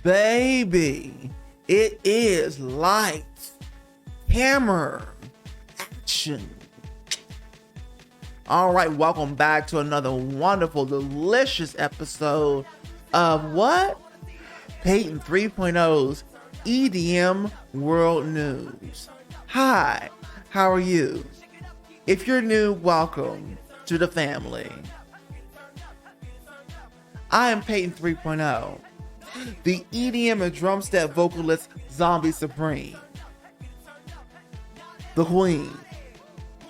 Baby, it is lights, camera, action. All right, welcome back to another wonderful, delicious episode of what? Peyton 3.0's EDM World News. Hi, how are you? If you're new, welcome to the family. I am Peyton 3.0, the EDM and drum step vocalist Zombie Supreme. The Queen,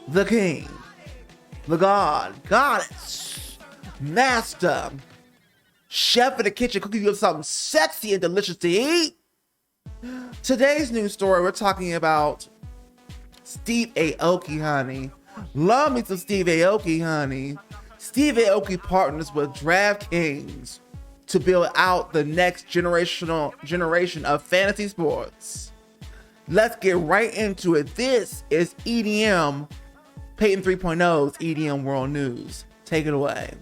the King, the God, Goddess, Master, Chef in the kitchen cooking you up something sexy and delicious to eat. Today's news story, we're talking about Steve Aoki, honey. Love me some Steve Aoki, honey. Steve Aoki partners with DraftKings to build out the next generation of fantasy sports. Let's get right into it. This is EDM, Peyton 3.0's EDM World News. Take it away.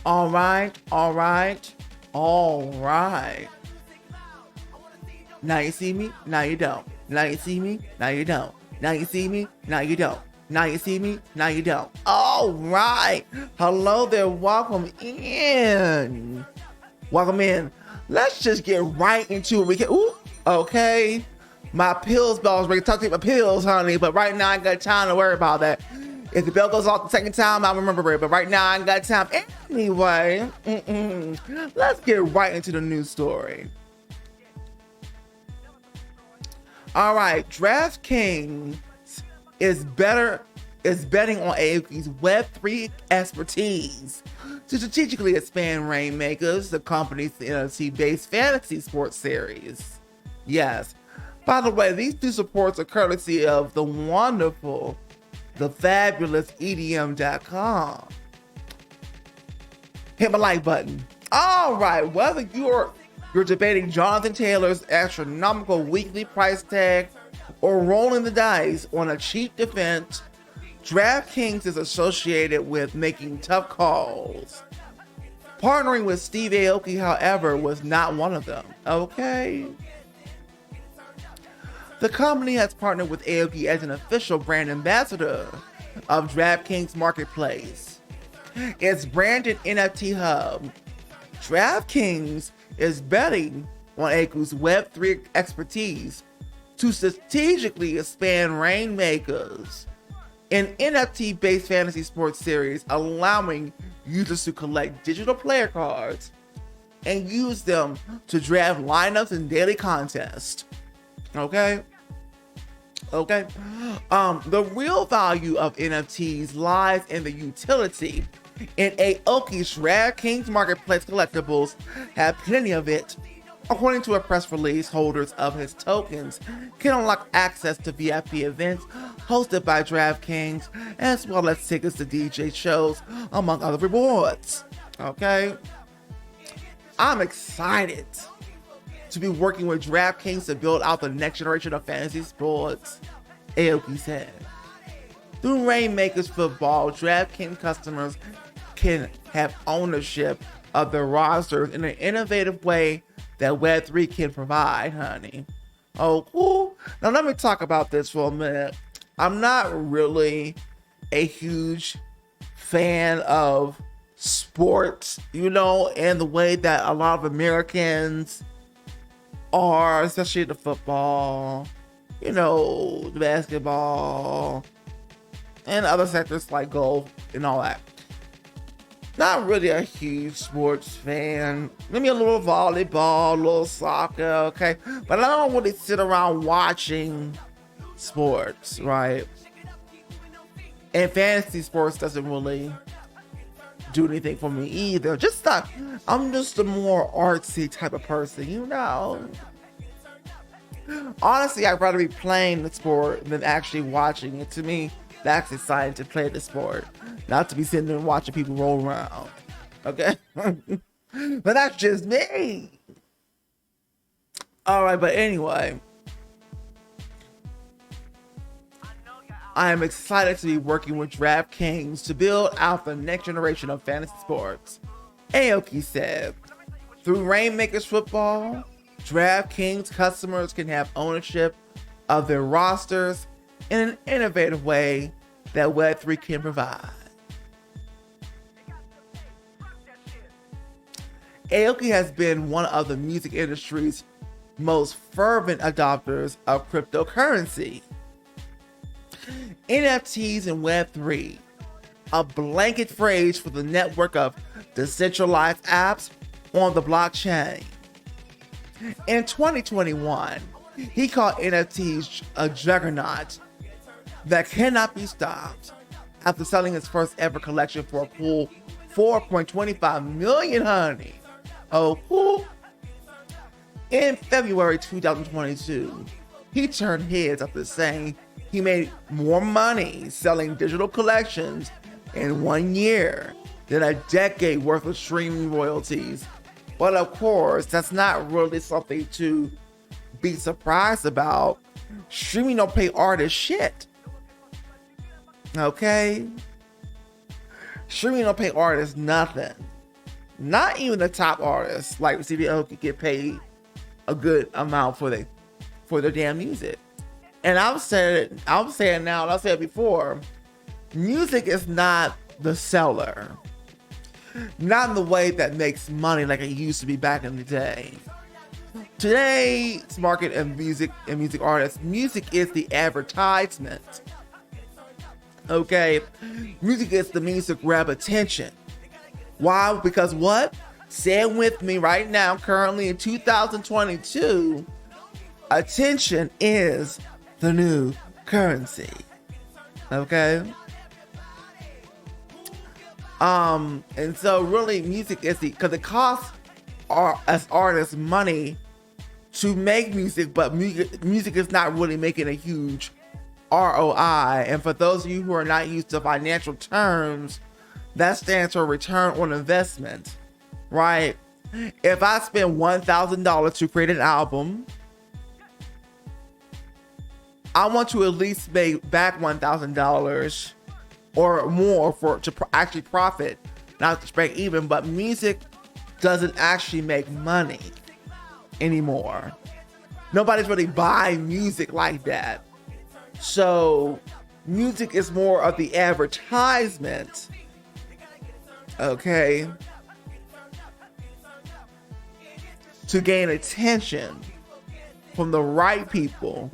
All right. Now you see me, now you don't. Now you see me, now you don't. Now you see me, now you don't. Now you see me, now you don't. All right. Hello there, welcome in. Welcome in. Let's just get right into it. Okay. My pills bells ring. Talk to my pills, honey, but right now I ain't got time to worry about that. If the bell goes off the second time, I'll remember it. But right now, I ain't got time. Anyway, let's get right into the news story. All right, DraftKings is betting on Aoki's Web3 expertise to strategically expand Rainmakers, the company's NFT-based fantasy sports series. Yes. By the way, these two supports are courtesy of the wonderful, the fabulous EDM.com. Hit my like button. All right, whether you're debating Jonathan Taylor's astronomical weekly price tag or rolling the dice on a cheap defense, DraftKings is associated with making tough calls. Partnering with Steve Aoki, however, was not one of them. Okay. The company has partnered with Aoki as an official brand ambassador of DraftKings Marketplace, its branded NFT hub. DraftKings is betting on Aoki's Web3 expertise to strategically expand Rainmakers, an NFT-based fantasy sports series allowing users to collect digital player cards and use them to draft lineups and daily contests. Okay. The real value of NFTs lies in the utility, and Aoki's DraftKings Marketplace collectibles have plenty of it. According to a press release, holders of his tokens can unlock access to VIP events hosted by DraftKings, as well as tickets to DJ shows, among other rewards. Okay? I'm excited to be working with DraftKings to build out the next generation of fantasy sports, Aoki said. Through Rainmakers Football, DraftKings customers can have ownership of their rosters in an innovative way that Web3 can provide, honey. Oh, cool. Now let me talk about this for a minute. I'm not really a huge fan of sports, and the way that a lot of Americans are, especially the football, the basketball, and other sectors like golf and all that. Not really a huge sports fan. Maybe a little volleyball, a little soccer, okay? But I don't really sit around watching sports, right? And fantasy sports doesn't really do anything for me either. I'm just a more artsy type of person, Honestly, I'd rather be playing the sport than actually watching it. To me, that's exciting to play the sport, not to be sitting there and watching people roll around. Okay? But that's just me. All right, but anyway, I am excited to be working with DraftKings to build out the next generation of fantasy sports. Aoki said, through Rainmakers Football, DraftKings customers can have ownership of their rosters in an innovative way that Web3 can provide. Aoki has been one of the music industry's most fervent adopters of cryptocurrency. NFTs and Web3, a blanket phrase for the network of decentralized apps on the blockchain. In 2021, he called NFTs a juggernaut that cannot be stopped after selling his first ever collection for a cool 4.25 million, honey. Oh, cool. In February 2022, he turned heads after saying he made more money selling digital collections in 1 year than a decade worth of streaming royalties. But of course, that's not really something to be surprised about. Streaming don't pay artists shit. Okay? Streaming don't pay artists nothing. Not even the top artists like Aoki get paid a good amount for their damn music. And I've said now, and I've said before, music is not the seller. Not in the way that makes money like it used to be back in the day. Today's market and music artists, music is the advertisement. Okay? Music is the means to grab attention. Why? Because what? Say it with me right now, currently in 2022, attention is the new currency. Okay? And so really music is because it costs us artists money to make music, but music is not really making a huge ROI. And for those of you who are not used to financial terms, that stands for return on investment, right? If I spend $1,000 to create an album, I want to at least make back $1,000 or more to actually profit, not to break even. But music doesn't actually make money anymore. Nobody's really buying music like that. So music is more of the advertisement, okay, to gain attention from the right people,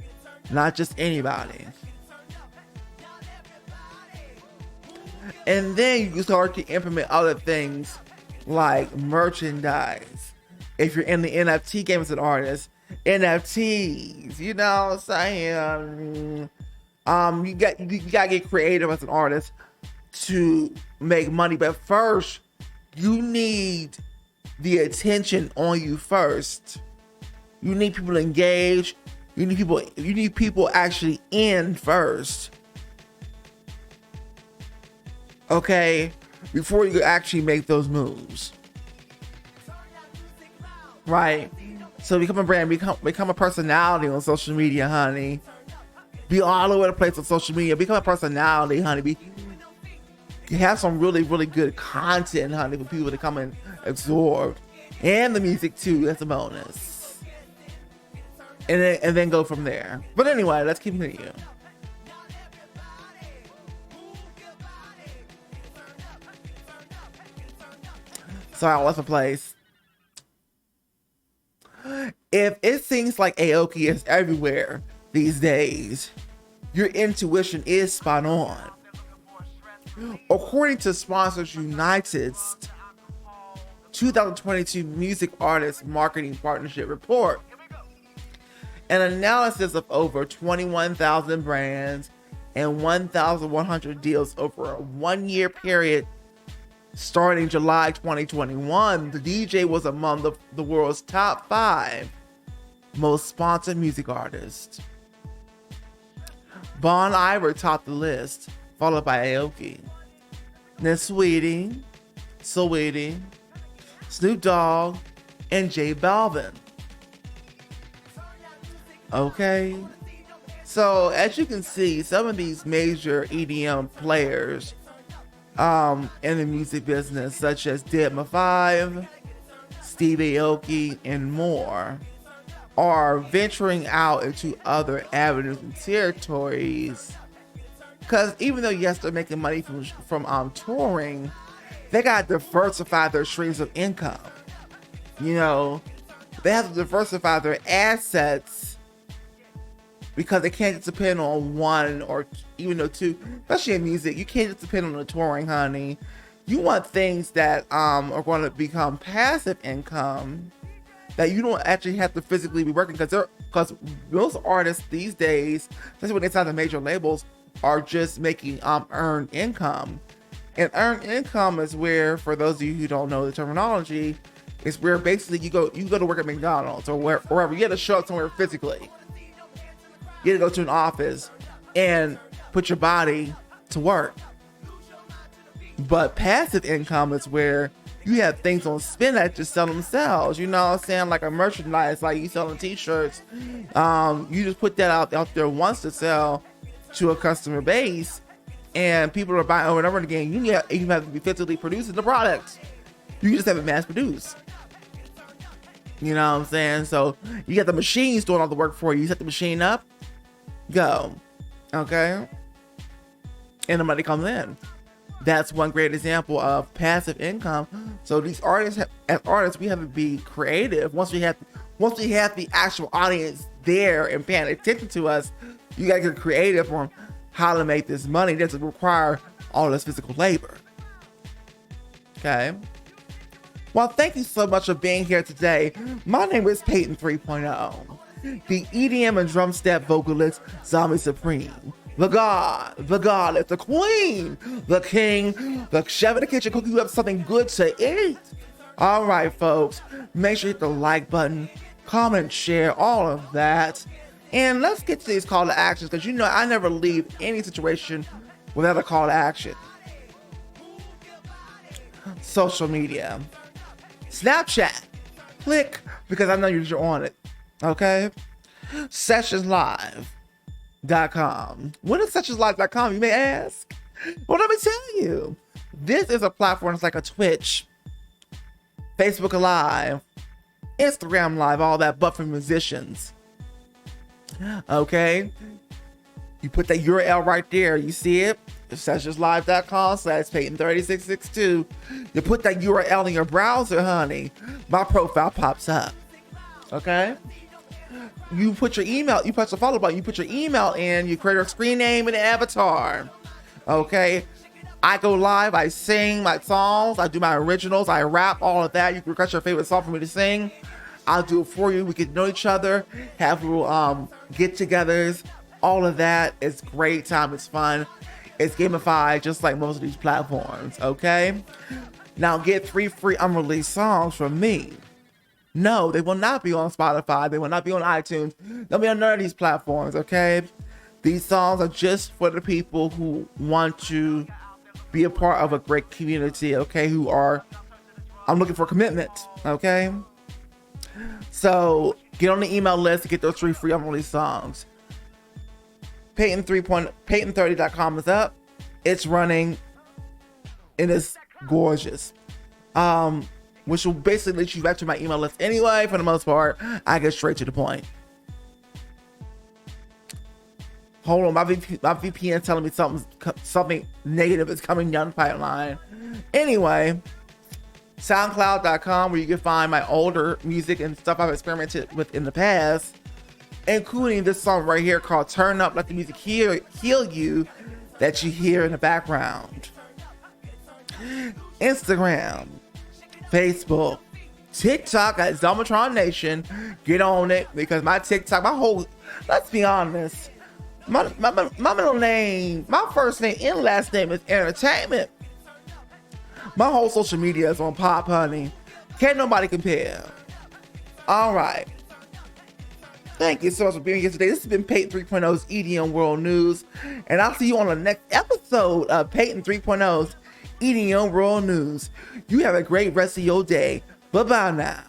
not just anybody. And then you can start to implement other things like merchandise. If you're in the NFT game as an artist, NFTs, you know what I'm saying? You gotta get creative as an artist to make money. But first, you need the attention on you first. You need people to engage. You need people actually in first. Okay? Before you actually make those moves. Right? So become a brand, become a personality on social media, honey. Be all over the place on social media. Become a personality, honey. Have some really, really good content, honey, for people to come and absorb. And the music too, that's a bonus. And then go from there. But anyway, let's continue. Sorry, I lost my place. If it seems like Aoki is everywhere these days, your intuition is spot on. According to Sponsors United's 2022 Music Artist Marketing Partnership Report, an analysis of over 21,000 brands and 1,100 deals over a 1-year period starting July 2021, the DJ was among the world's top 5 most sponsored music artists. Bon Iver topped the list, followed by Aoki. Then Sweetie, Snoop Dogg, and J Balvin. Okay. So as you can see, some of these major EDM players in the music business, such as Dead5, Steve Aoki, and more, are venturing out into other avenues and territories. Because even though, yes, they're making money from touring, they got to diversify their streams of income. You know, they have to diversify their assets because they can't just depend on one or even though two, especially in music. You can't just depend on the touring, honey. You want things that are going to become passive income that you don't actually have to physically be working, because most artists these days, especially when they sign the major labels, are just making earned income. And earned income is where, for those of you who don't know the terminology, is where basically you go to work at McDonald's or wherever. You got to show up somewhere physically. You got to go to an office and put your body to work. But passive income is where you have things on spin that just sell themselves. You know what I'm saying? Like a merchandise, like you selling t-shirts. You just put that out there once to sell to a customer base, and people are buying over and over again. You have to be physically producing the product. You just have it mass produced. You know what I'm saying? So you got the machines doing all the work for you. You set the machine up, go. Okay? And the money comes in. That's one great example of passive income. So these artists, as artists, we have to be creative. Once we have the actual audience there and paying attention to us, you gotta get creative on how to make this money. It doesn't require all this physical labor. Okay. Well, thank you so much for being here today. My name is Peyton 3.0, the EDM and drum step vocalist, Zombie Supreme. The goddess, the queen, the king, the chef in the kitchen, cooking you up something good to eat. All right, folks, make sure you hit the like button, comment, share, all of that. And let's get to these call to actions, because you know I never leave any situation without a call to action. Social media. Snapchat. Click, because I know you're on it. Okay? Sessionslive.com. What is sessionslive.com, you may ask? Well, let me tell you. This is a platform that's like a Twitch, Facebook Live, Instagram Live, all that, but for musicians. Okay? You put that URL right there. You see it? Sessionslive.com/Peyton3662. You put that URL in your browser, honey. My profile pops up. Okay? You put your email, you press the follow button, you put your email in, you create a screen name and an avatar. Okay? I go live, I sing my songs, I do my originals, I rap, all of that. You can request your favorite song for me to sing. I'll do it for you. We get to know each other, have little get-togethers, all of that. It's great time, it's fun. It's gamified, just like most of these platforms, okay? Now get 3 free unreleased songs from me. No, they will not be on Spotify. They will not be on iTunes. They'll be on none of these platforms, okay? These songs are just for the people who want to be a part of a great community, okay? I'm looking for commitment, okay? So get on the email list to get those 3 free unreleased songs. Peyton30.com is up. It's running. It is gorgeous. Which will basically let you back to my email list anyway. For the most part, I get straight to the point. Hold on, my VPN telling me something negative is coming down the pipeline. Anyway, SoundCloud.com, where you can find my older music and stuff I've experimented with in the past, including this song right here called Turn Up, Let the Music Heal You, that you hear in the background. Instagram, Facebook, TikTok at Zomatron Nation. Get on it, because my TikTok, let's be honest, my middle name, my first name and last name is entertainment. My whole social media is on pop, honey. Can't nobody compare. All right. Thank you so much for being here today. This has been Peyton 3.0's EDM World News, and I'll see you on the next episode of Peyton 3.0's EDM World News. You have a great rest of your day. Bye-bye now.